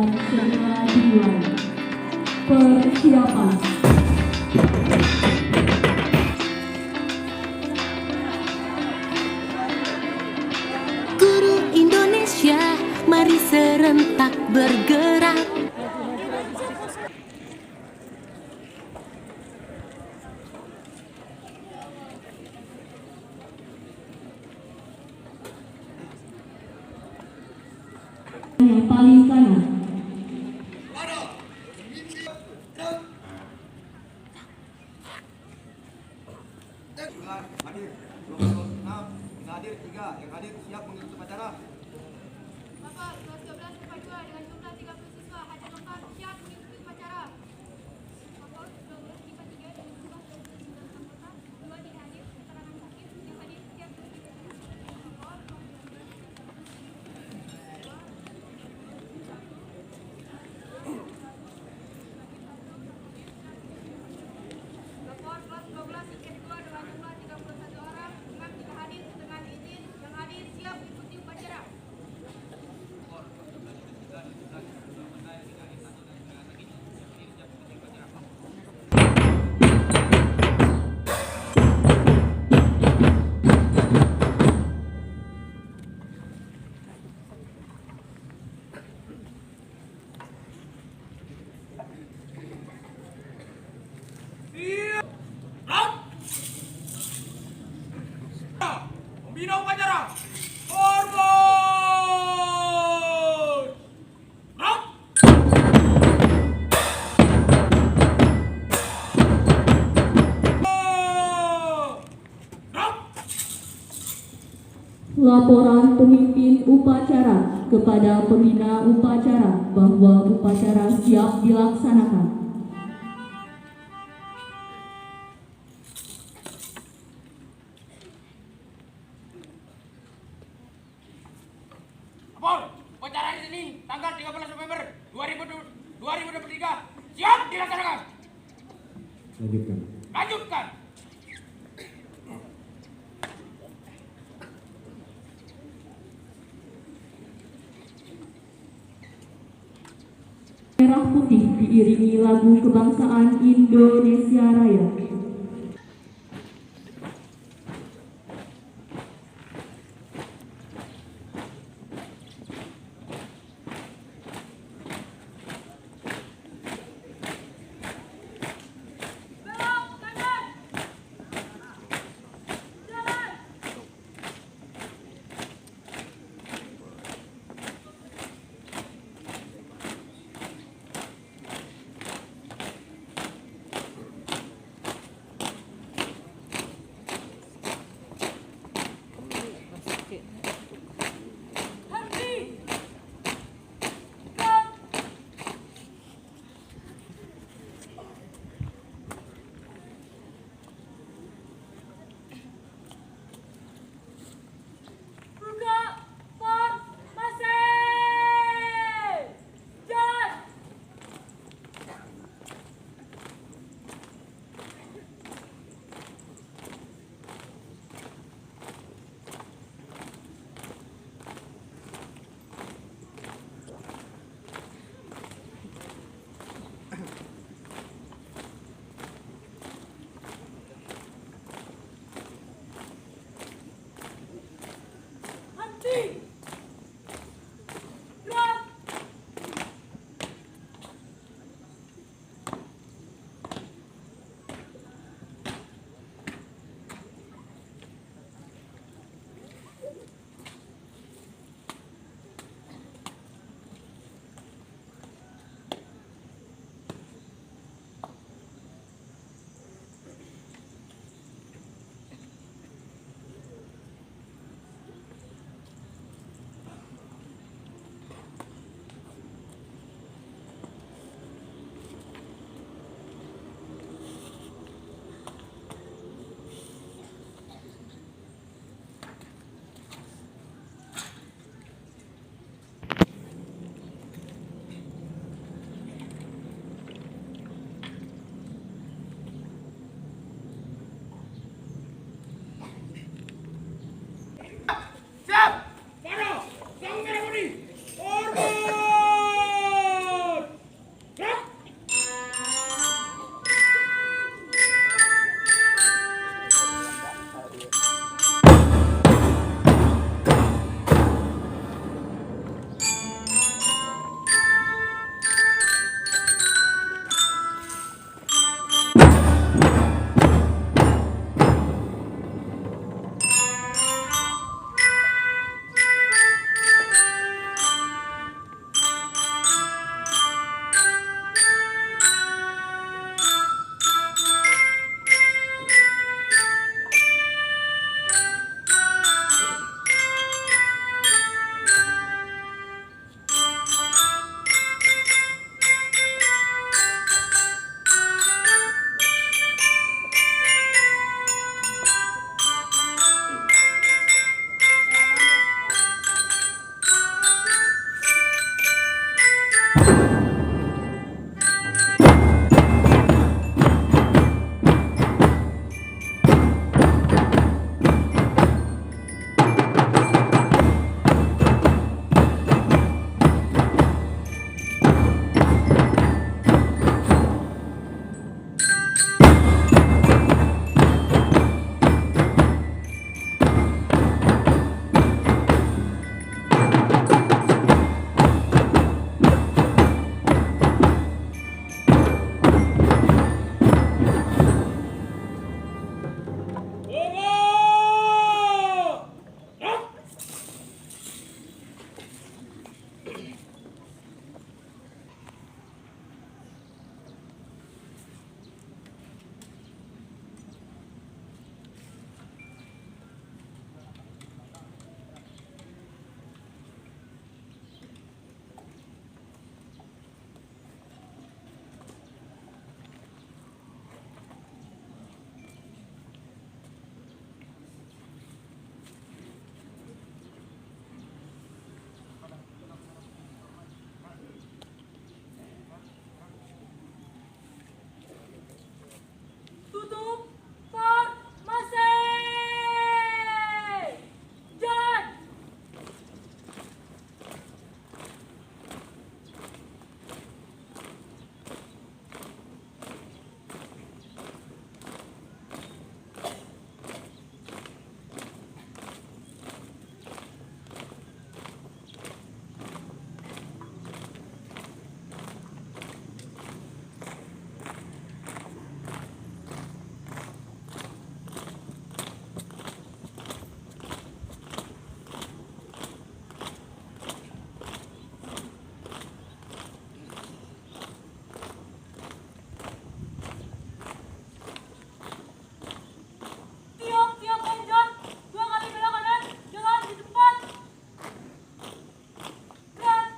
akan segera dimulai. Persiapan. Guru Indonesia, mari serentak bergerak. Yang paling kanan. Hadir 26, hadir 3, yang hadir siap mengikuti upacara. Bapak, kelas 12 terpajua dengan jumlah 30 siswa hadir lengkap siap mengikuti upacara. Bapak, 12 IPA 3 dengan jumlah 29 anggota, 2 tidak hadir, keterangan sakit, yang hadir siap mengikuti upacara. Bapak, kelas 12 IPA 2 dengan jumlah 31 orang, 6 tidak hadir, dengan izin, yang hadir siap mengikuti upacara. Pembina upacara, hormat! Rap! Rap! Laporan pemimpin upacara kepada pembina upacara bahwa upacara siap dilaksanakan. Lapor, upacara hari Senin, tanggal 13 November 2023, siap dilaksanakan. Lanjutkan. Lanjutkan. Merah putih diiringi lagu kebangsaan Indonesia Raya. Belok kanan. Jalan. Tutup formasi. Jalan. Tiap loncat, 2 kali belok kanan, jalan di tempat. Gerak.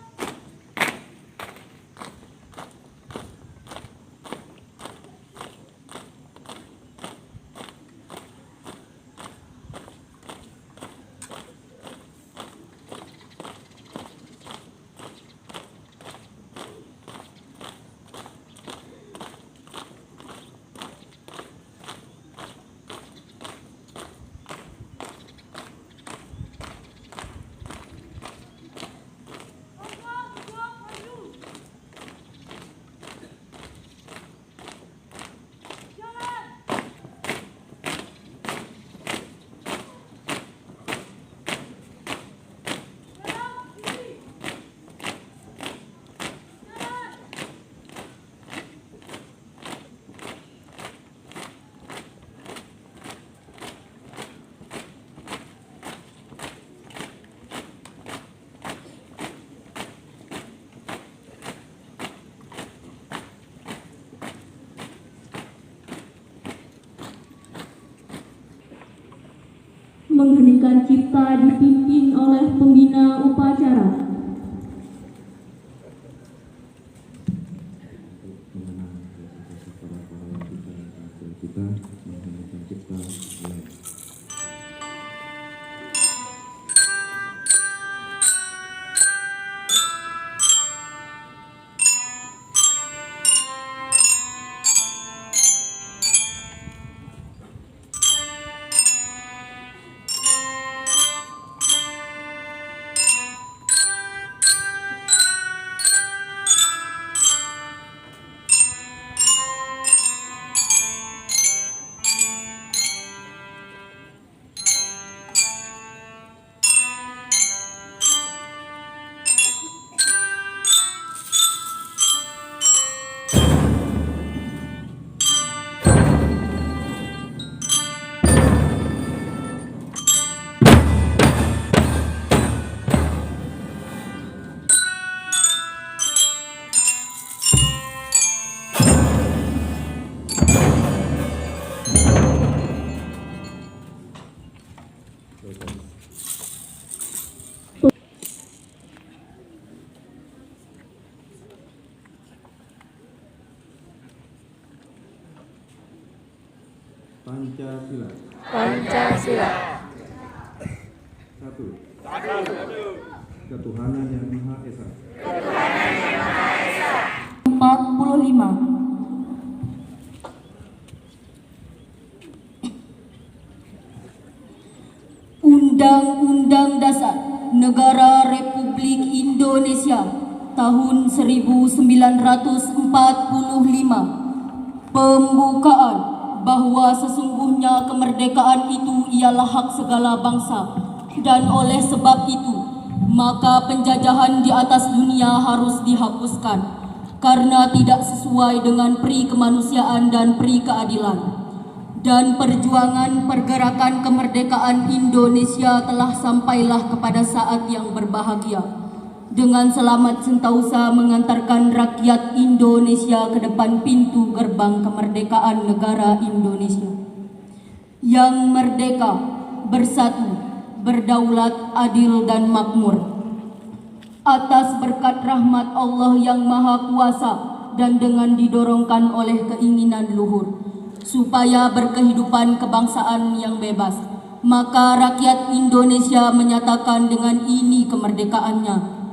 Mengheningkan cipta dipimpin oleh pembina upacara. Mengenang jasa para pahlawan kita dan bangsa kita, mengheningkan cipta mulai. Pancasila. Pancasila. Satu. Ketuhanan yang Maha Esa. Ketuhanan yang Maha tahun 1945. Pembukaan bahwa sesungguhnya kemerdekaan itu ialah hak segala bangsa, dan oleh sebab itu maka penjajahan di atas dunia harus dihapuskan karena tidak sesuai dengan peri kemanusiaan dan peri keadilan. Dan perjuangan pergerakan kemerdekaan Indonesia telah sampailah kepada saat yang berbahagia, dengan selamat sentausa mengantarkan rakyat Indonesia ke depan pintu gerbang kemerdekaan negara Indonesia yang merdeka, bersatu, berdaulat, adil dan makmur. Atas berkat rahmat Allah yang Maha Kuasa dan dengan didorongkan oleh keinginan luhur supaya berkehidupan kebangsaan yang bebas, maka rakyat Indonesia menyatakan dengan ini kemerdekaannya.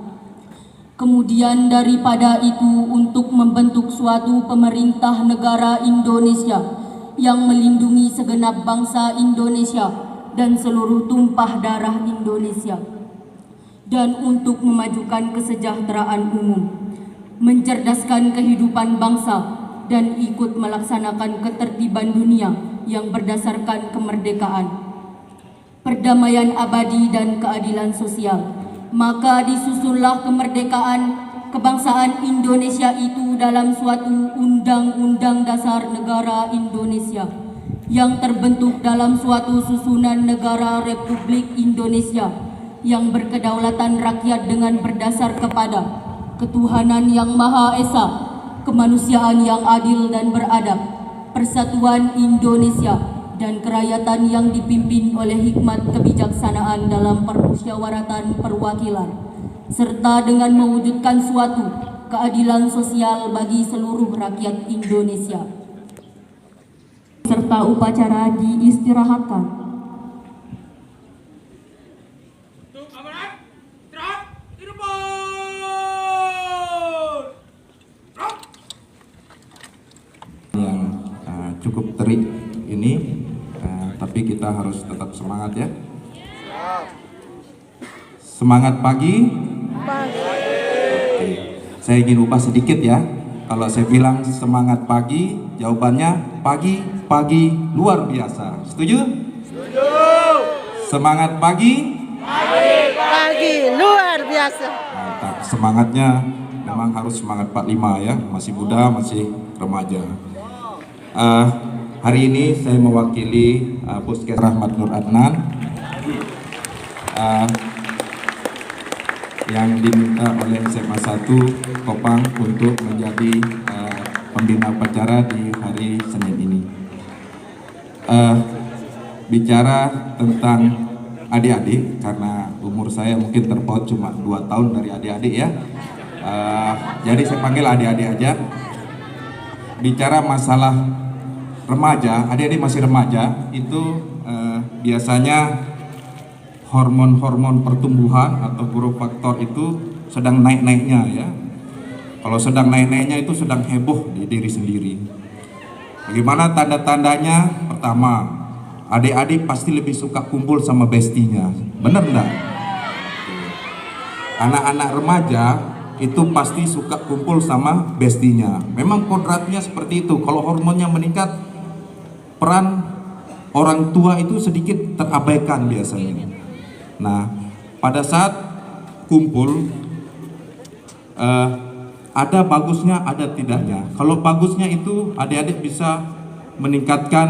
Kemudian daripada itu, untuk membentuk suatu pemerintah negara Indonesia yang melindungi segenap bangsa Indonesia dan seluruh tumpah darah Indonesia, dan untuk memajukan kesejahteraan umum, mencerdaskan kehidupan bangsa, dan ikut melaksanakan ketertiban dunia yang berdasarkan kemerdekaan, perdamaian abadi dan keadilan sosial. Maka disusunlah kemerdekaan kebangsaan Indonesia itu dalam suatu Undang-Undang Dasar Negara Indonesia yang terbentuk dalam suatu susunan negara Republik Indonesia yang berkedaulatan rakyat dengan berdasar kepada ketuhanan yang Maha Esa, kemanusiaan yang adil dan beradab, persatuan Indonesia, dan kerakyatan yang dipimpin oleh hikmat kebijaksanaan dalam permusyawaratan perwakilan, serta dengan mewujudkan suatu keadilan sosial bagi seluruh rakyat Indonesia. Serta upacara diistirahatkan. Cukup terik ini, tapi kita harus tetap semangat ya. Semangat pagi. Oke. Saya ingin ubah sedikit ya. Kalau saya bilang semangat pagi, jawabannya pagi luar biasa. Setuju? Setuju. Semangat pagi. Pagi luar biasa. Mantap. Semangatnya memang harus semangat 45 ya. Masih muda, masih remaja. Hari ini saya mewakili Puskes Rahmat Nur Adnan yang diminta oleh SMA 1 Kopang untuk menjadi pembina upacara di hari Senin ini. Bicara tentang adik-adik, karena umur saya mungkin terpaut cuma 2 tahun dari adik-adik ya. Jadi saya panggil adik-adik aja. Bicara masalah remaja, adik-adik masih remaja, itu biasanya hormon-hormon pertumbuhan atau growth factor itu sedang naik-naiknya ya. Kalau sedang naik-naiknya itu sedang heboh di diri sendiri. Bagaimana tanda-tandanya? Pertama, adik-adik pasti lebih suka kumpul sama bestinya. Bener enggak? Anak-anak remaja itu pasti suka kumpul sama bestinya. Memang kodratnya seperti itu. Kalau hormonnya meningkat, peran orang tua itu sedikit terabaikan biasanya. Nah, pada saat kumpul, ada bagusnya, ada tidaknya. Kalau bagusnya itu adik-adik bisa meningkatkan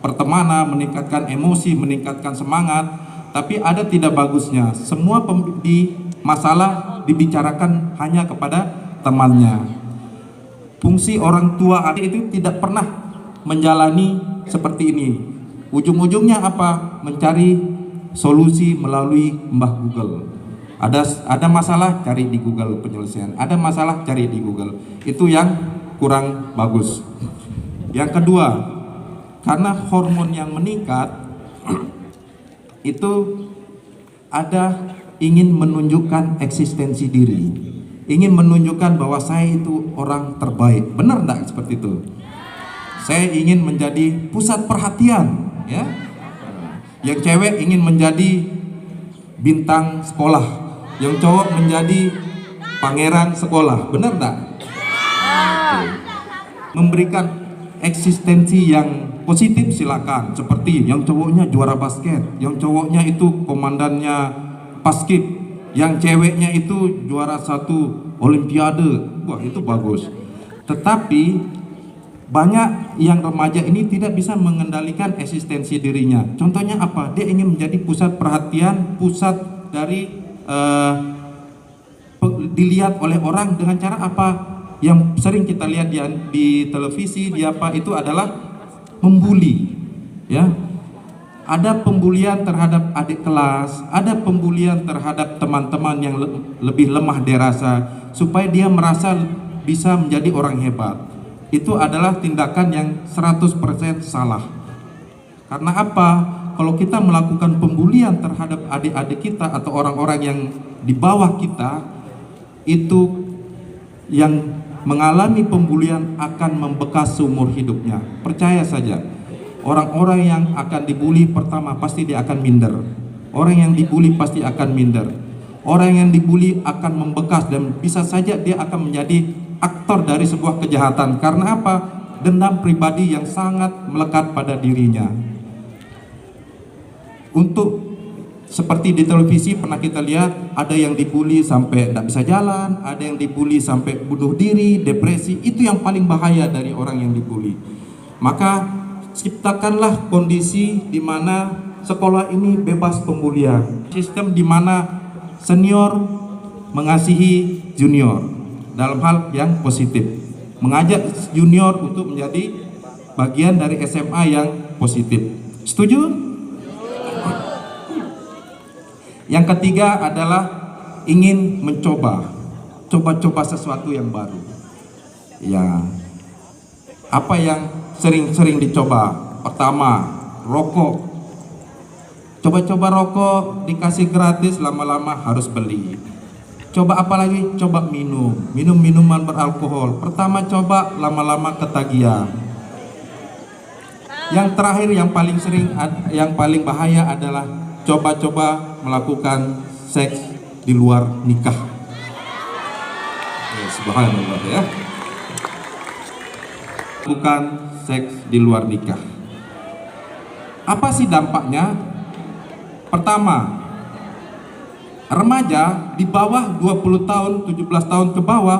pertemanan, meningkatkan emosi, meningkatkan semangat. Tapi ada tidak bagusnya. Semua masalah dibicarakan hanya kepada temannya. Fungsi orang tua adik itu tidak pernah menjalani seperti ini. Ujung-ujungnya apa? Mencari solusi melalui Mbah Google. Ada masalah, cari di Google penyelesaian. Ada masalah, cari di Google. Itu yang kurang bagus. Yang kedua, karena hormon yang meningkat itu ada ingin menunjukkan eksistensi diri, ingin menunjukkan bahwa saya itu orang terbaik. Benar enggak seperti itu? Saya ingin menjadi pusat perhatian, ya. Yang cewek ingin menjadi bintang sekolah, yang cowok menjadi pangeran sekolah, benar tak? Memberikan eksistensi yang positif silakan, seperti yang cowoknya juara basket, yang cowoknya itu komandannya paskib, yang ceweknya itu juara 1 olimpiade. Wah, itu bagus. Tetapi banyak yang remaja ini tidak bisa mengendalikan eksistensi dirinya. Contohnya apa? Dia ingin menjadi pusat perhatian, pusat dari dilihat oleh orang dengan cara apa? Yang sering kita lihat di televisi, di apa itu adalah membuli, ya. Ada pembulian terhadap adik kelas, ada pembulian terhadap teman-teman yang lebih lemah dirasa, supaya dia merasa bisa menjadi orang hebat. Itu adalah tindakan yang 100% salah. Karena apa? Kalau kita melakukan pembulian terhadap adik-adik kita atau orang-orang yang di bawah kita, itu yang mengalami pembulian akan membekas seumur hidupnya. Percaya saja, orang-orang yang akan dibuli pertama pasti dia akan minder. Orang yang dibuli pasti akan minder. Orang yang dibuli akan membekas dan bisa saja dia akan menjadi aktor dari sebuah kejahatan. Karena apa? Dendam pribadi yang sangat melekat pada dirinya. Untuk seperti di televisi pernah kita lihat, ada yang dibully sampai tidak bisa jalan, ada yang dibully sampai bunuh diri, depresi. Itu yang paling bahaya dari orang yang dibully. Maka ciptakanlah kondisi di mana sekolah ini bebas pembulian. Sistem di mana senior mengasihi junior dalam hal yang positif. Mengajak junior untuk menjadi bagian dari SMA yang positif. Setuju? Yang ketiga adalah ingin mencoba sesuatu yang baru. Ya, apa yang sering dicoba? Pertama, rokok. Coba-coba rokok dikasih gratis, lama-lama harus beli. Coba apa lagi? Coba minum minuman beralkohol. Pertama coba, lama-lama ketagihan. Yang terakhir, yang paling sering, yang paling bahaya adalah coba-coba melakukan seks di luar nikah. Subhanallah, ya. Bukan seks di luar nikah. Apa sih dampaknya? Pertama, remaja di bawah 20 tahun, 17 tahun ke bawah,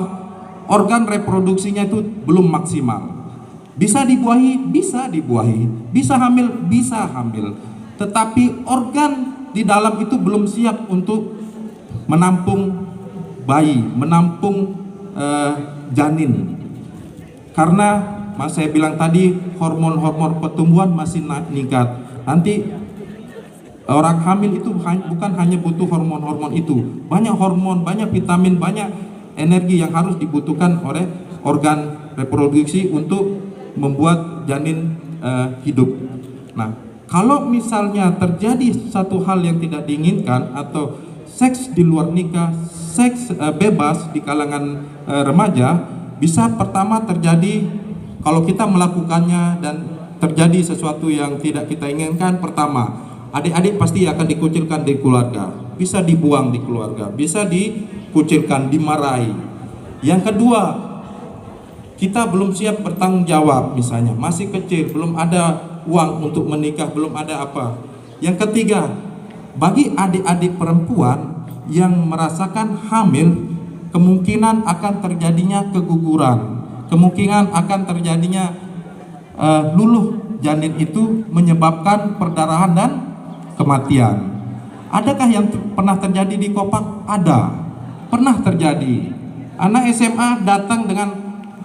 organ reproduksinya itu belum maksimal. Bisa dibuahi, bisa dibuahi. Bisa hamil, bisa hamil. Tetapi organ di dalam itu belum siap untuk menampung bayi, menampung janin. Karena saya bilang tadi, hormon-hormon pertumbuhan masih meningkat. Nanti orang hamil itu bukan hanya butuh hormon-hormon itu, banyak hormon, banyak vitamin, banyak energi yang harus dibutuhkan oleh organ reproduksi untuk membuat janin hidup. Nah, kalau misalnya terjadi satu hal yang tidak diinginkan atau seks di luar nikah, seks bebas di kalangan remaja, bisa pertama terjadi kalau kita melakukannya dan terjadi sesuatu yang tidak kita inginkan. Pertama, adik-adik pasti akan dikucilkan di keluarga, bisa dibuang di keluarga, bisa dikucilkan, dimarahi. Yang kedua, kita belum siap bertanggung jawab, misalnya masih kecil, belum ada uang untuk menikah, belum ada apa. Yang ketiga, bagi adik-adik perempuan yang merasakan hamil, kemungkinan akan terjadinya keguguran, kemungkinan akan terjadinya luluh janin itu, menyebabkan perdarahan dan kematian. Adakah yang pernah terjadi di Kopang? Ada, pernah terjadi. Anak SMA datang dengan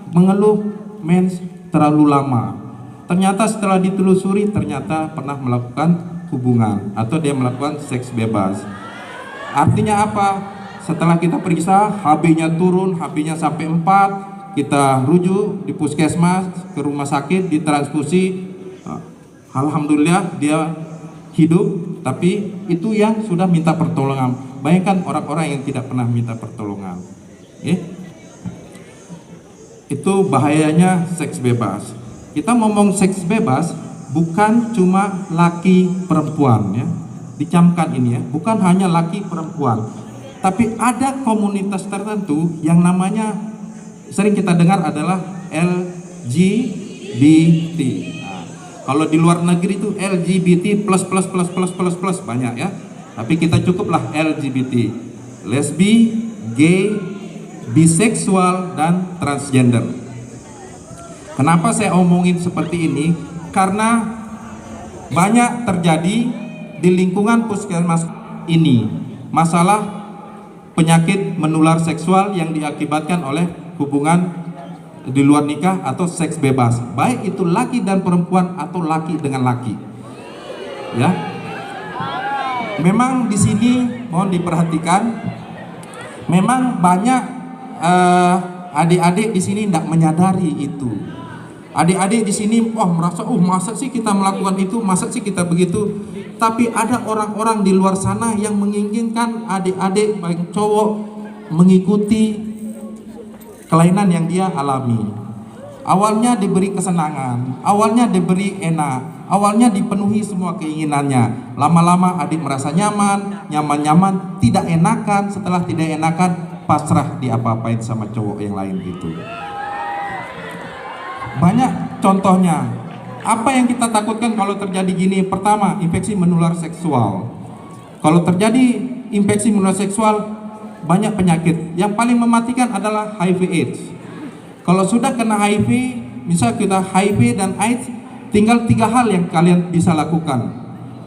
mengeluh mens terlalu lama. Ternyata setelah ditelusuri, ternyata pernah melakukan hubungan atau dia melakukan seks bebas. Artinya apa? Setelah kita periksa, HB-nya turun, HB-nya sampai 4, kita rujuk di puskesmas, ke rumah sakit, ditransfusi. Alhamdulillah dia hidup, tapi itu yang sudah minta pertolongan. Bayangkan orang-orang yang tidak pernah minta pertolongan. Itu bahayanya seks bebas. Kita ngomong seks bebas bukan cuma laki perempuan, ya. Dicamkan ini, ya, bukan hanya laki perempuan. Tapi ada komunitas tertentu yang namanya sering kita dengar adalah LGBT. Nah, kalau di luar negeri itu LGBT plus banyak ya. Tapi kita cukuplah LGBT. Lesbi, gay, biseksual, dan transgender. Kenapa saya omongin seperti ini? Karena banyak terjadi di lingkungan puskesmas ini masalah penyakit menular seksual yang diakibatkan oleh hubungan di luar nikah atau seks bebas, baik itu laki dan perempuan atau laki dengan laki. Ya, memang di sini mohon diperhatikan, memang banyak adik-adik di sini tidak menyadari itu. Adik-adik di sini merasa masa sih kita melakukan itu, masa sih kita begitu. Tapi ada orang-orang di luar sana yang menginginkan adik-adik baik cowok mengikuti kelainan yang dia alami. Awalnya diberi kesenangan, awalnya diberi enak, awalnya dipenuhi semua keinginannya. Lama-lama adik merasa nyaman, tidak enakan. Setelah tidak enakan, pasrah diapa-apain sama cowok yang lain gitu. Banyak contohnya. Apa yang kita takutkan kalau terjadi gini? Pertama, infeksi menular seksual. Kalau terjadi infeksi menular seksual, banyak penyakit. Yang paling mematikan adalah HIV/AIDS. Kalau sudah kena HIV, misal kita HIV dan AIDS, tinggal 3 hal yang kalian bisa lakukan.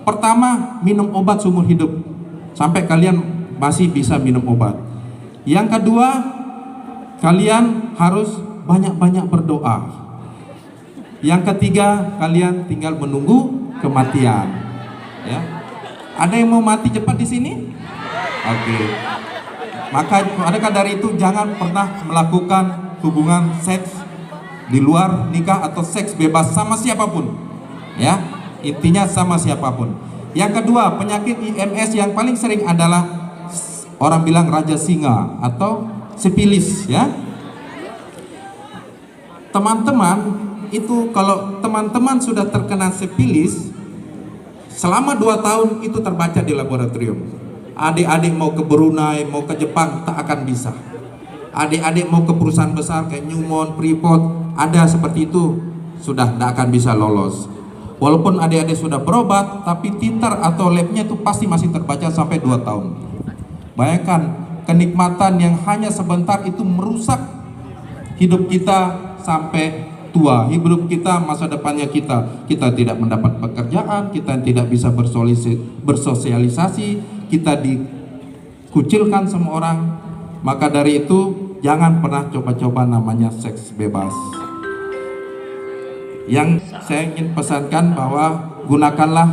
Pertama, minum obat seumur hidup sampai kalian masih bisa minum obat. Yang kedua, kalian harus banyak-banyak berdoa. Yang ketiga, kalian tinggal menunggu kematian. Ya, ada yang mau mati cepat di sini? Oke. Maka dari itu jangan pernah melakukan hubungan seks di luar nikah atau seks bebas sama siapapun. Ya, intinya sama siapapun. Yang kedua, penyakit IMS yang paling sering adalah orang bilang raja singa atau sifilis. Ya, teman-teman. Itu kalau teman-teman sudah terkena sifilis selama 2 tahun itu terbaca di laboratorium. Adik-adik mau ke Brunei, mau ke Jepang tak akan bisa. Adik-adik mau ke perusahaan besar kayak Newmont, Freeport, ada seperti itu sudah tidak akan bisa lolos. Walaupun adik-adik sudah berobat, tapi titer atau labnya itu pasti masih terbaca sampai 2 tahun. Bayangkan kenikmatan yang hanya sebentar itu merusak hidup kita sampai tua, hidup kita, masa depannya kita tidak mendapat pekerjaan, kita tidak bisa bersosialisasi, kita dikucilkan sama orang. Maka dari itu jangan pernah coba-coba namanya seks bebas. Yang saya ingin pesankan bahwa gunakanlah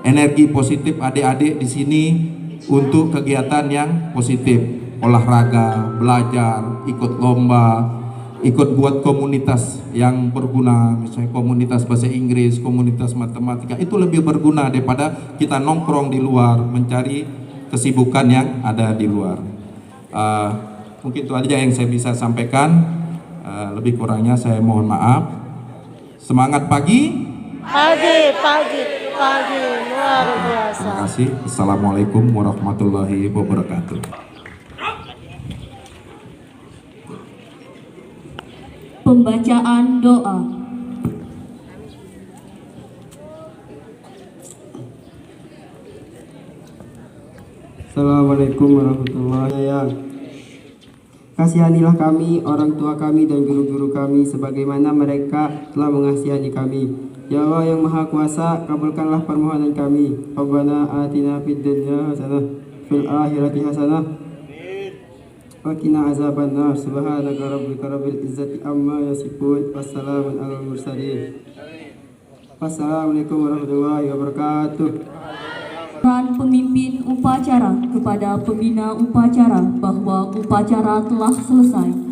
energi positif adik-adik di sini untuk kegiatan yang positif, olahraga, belajar, ikut lomba, ikut buat komunitas yang berguna, misalnya komunitas bahasa Inggris, komunitas matematika, itu lebih berguna daripada kita nongkrong di luar mencari kesibukan yang ada di luar. Mungkin itu aja yang saya bisa sampaikan. Lebih kurangnya saya mohon maaf. Semangat pagi. Pagi luar biasa. Terima kasih. Assalamualaikum warahmatullahi wabarakatuh. Pembacaan doa. Assalamualaikum warahmatullahi wabarakatuh. Kasihanilah kami, orang tua kami dan guru-guru kami sebagaimana mereka telah mengasihani kami. Ya Allah yang Maha Kuasa, kabulkanlah permohonan kami. Rabbana atina fid dunya hasanah fil akhirati hasanah wa qina azabannar. Subhanaka rabbika rabbil izzati amma yasifun. Wassalamun alal mursalin. Wassalamualaikum warahmatullahi wabarakatuh. Peran pemimpin upacara kepada pembina upacara bahwa upacara telah selesai.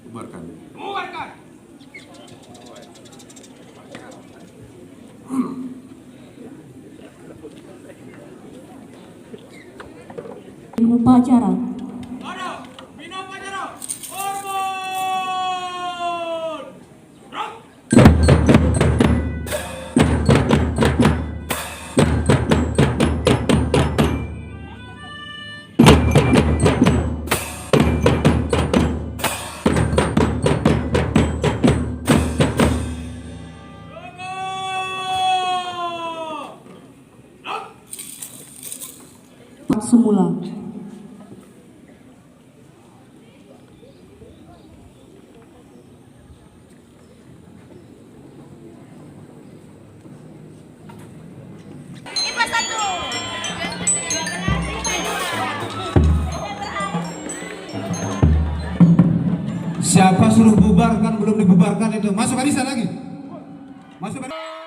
Bubarkan. Upacara. Semula. Siapa suruh bubarkan belum dibubarkan itu? Masuk Anissa lagi. Masuk Anissa.